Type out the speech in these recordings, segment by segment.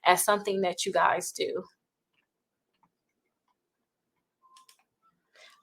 as something that you guys do.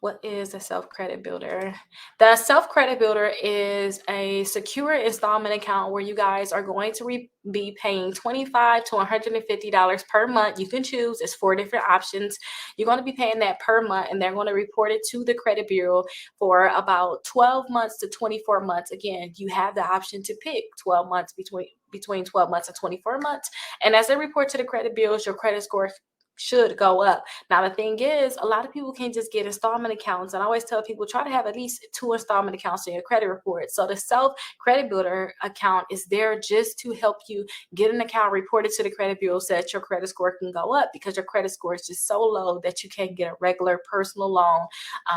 What is a self credit builder? The self credit builder is a secure installment account where you guys are going to be paying $25 to $150 per month. You can choose, it's 4 different options. You're going to be paying that per month, and they're going to report it to the credit bureau for about 12 months to 24 months. Again, you have the option to pick 12 months between 12 months and 24 months. And as they report to the credit bureaus, your credit score should go up. Now, the thing is, a lot of people can't just get installment accounts. And I always tell people, try to have at least 2 installment accounts in your credit report. So the self credit builder account is there just to help you get an account reported to the credit bureau so that your credit score can go up, because your credit score is just so low that you can't get a regular personal loan,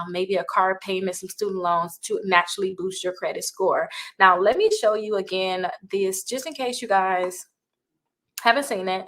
maybe a car payment, some student loans to naturally boost your credit score. Now, let me show you again this just in case you guys haven't seen it.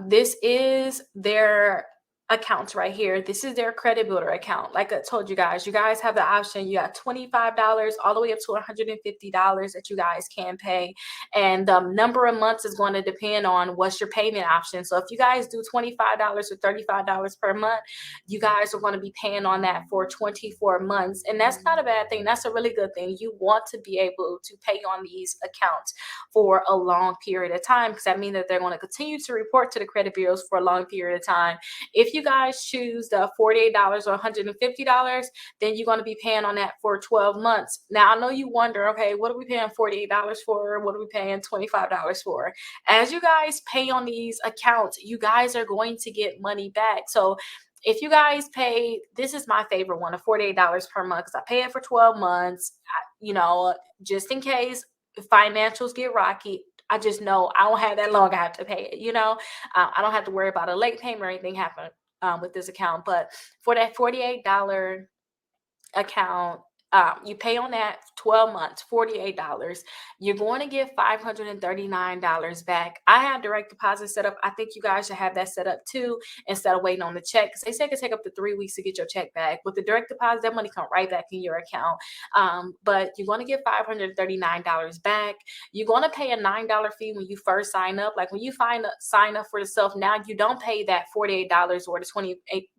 This is their accounts right here. This is their credit builder account. Like I told you guys have the option. You got $25 all the way up to $150 that you guys can pay. And the number of months is going to depend on what's your payment option. So if you guys do $25 or $35 per month, you guys are going to be paying on that for 24 months. And that's not a bad thing. That's a really good thing. You want to be able to pay on these accounts for a long period of time, because that means that they're going to continue to report to the credit bureaus for a long period of time. If you guys choose the $48 or $150, then you're going to be paying on that for 12 months. Now, I know you wonder, okay, what are we paying $48 for? What are we paying $25 for? As you guys pay on these accounts, you guys are going to get money back. So if you guys pay, this is my favorite one, of $48 per month, because I pay it for 12 months, just in case financials get rocky. I just know I don't have that long. I have to pay it. I don't have to worry about a late payment or anything happen with this account. But for that $48 account, you pay on that 12 months, $48. You're going to get $539 back. I have direct deposit set up. I think you guys should have that set up too, instead of waiting on the check, because they say it can take up to 3 weeks to get your check back. With the direct deposit, that money come right back in your account. But you're going to get $539 back. You're going to pay a $9 fee when you first sign up. Like when you sign up for the self, now you don't pay that $48 or the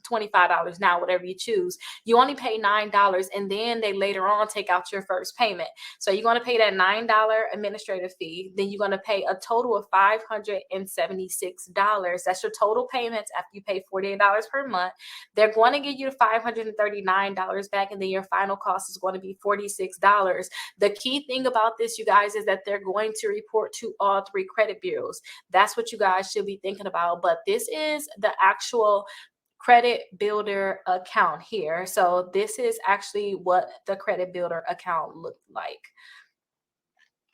$25 now, whatever you choose. You only pay $9, and then they later on take out your first payment. So you're going to pay that $9 administrative fee. Then you're going to pay a total of $576. That's your total payments after you pay $48 per month. They're going to give you $539 back, and then your final cost is going to be $46. The key thing about this, you guys, is that they're going to report to all 3 credit bureaus. That's what you guys should be thinking about. But this is the actual credit builder account here. So this is actually what the credit builder account looked like.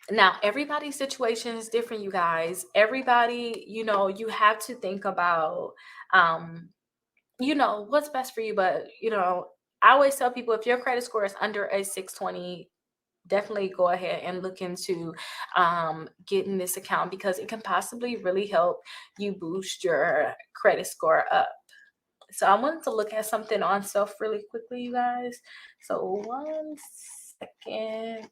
Now, everybody's situation is different, you guys. Everybody, you have to think about, what's best for you. But, I always tell people, if your credit score is under a 620, definitely go ahead and look into getting this account, because it can possibly really help you boost your credit score up. So I wanted to look at something on self really quickly, you guys. So 1 second.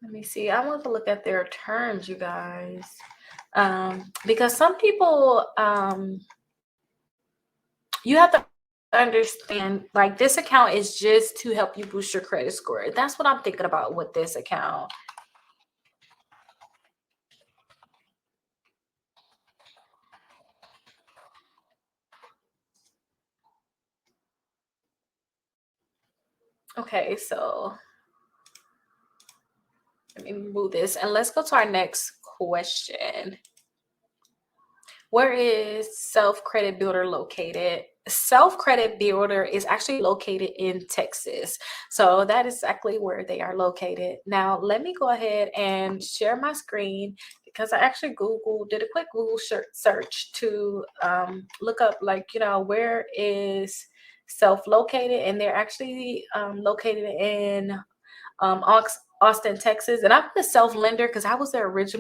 Let me see. I want to look at their terms, you guys. Because some people, you have to understand, like, this account is just to help you boost your credit score. That's what I'm thinking about with this account. Okay, so let me move this, and let's go to our next question. Where is Self Credit Builder located? Self Credit Builder is actually located in Texas. So that is exactly where they are located. Now, let me go ahead and share my screen, because I actually did a quick Google search to look up, where is Self located, and they're actually located in Austin, Texas. And I'm the Self lender because I was their original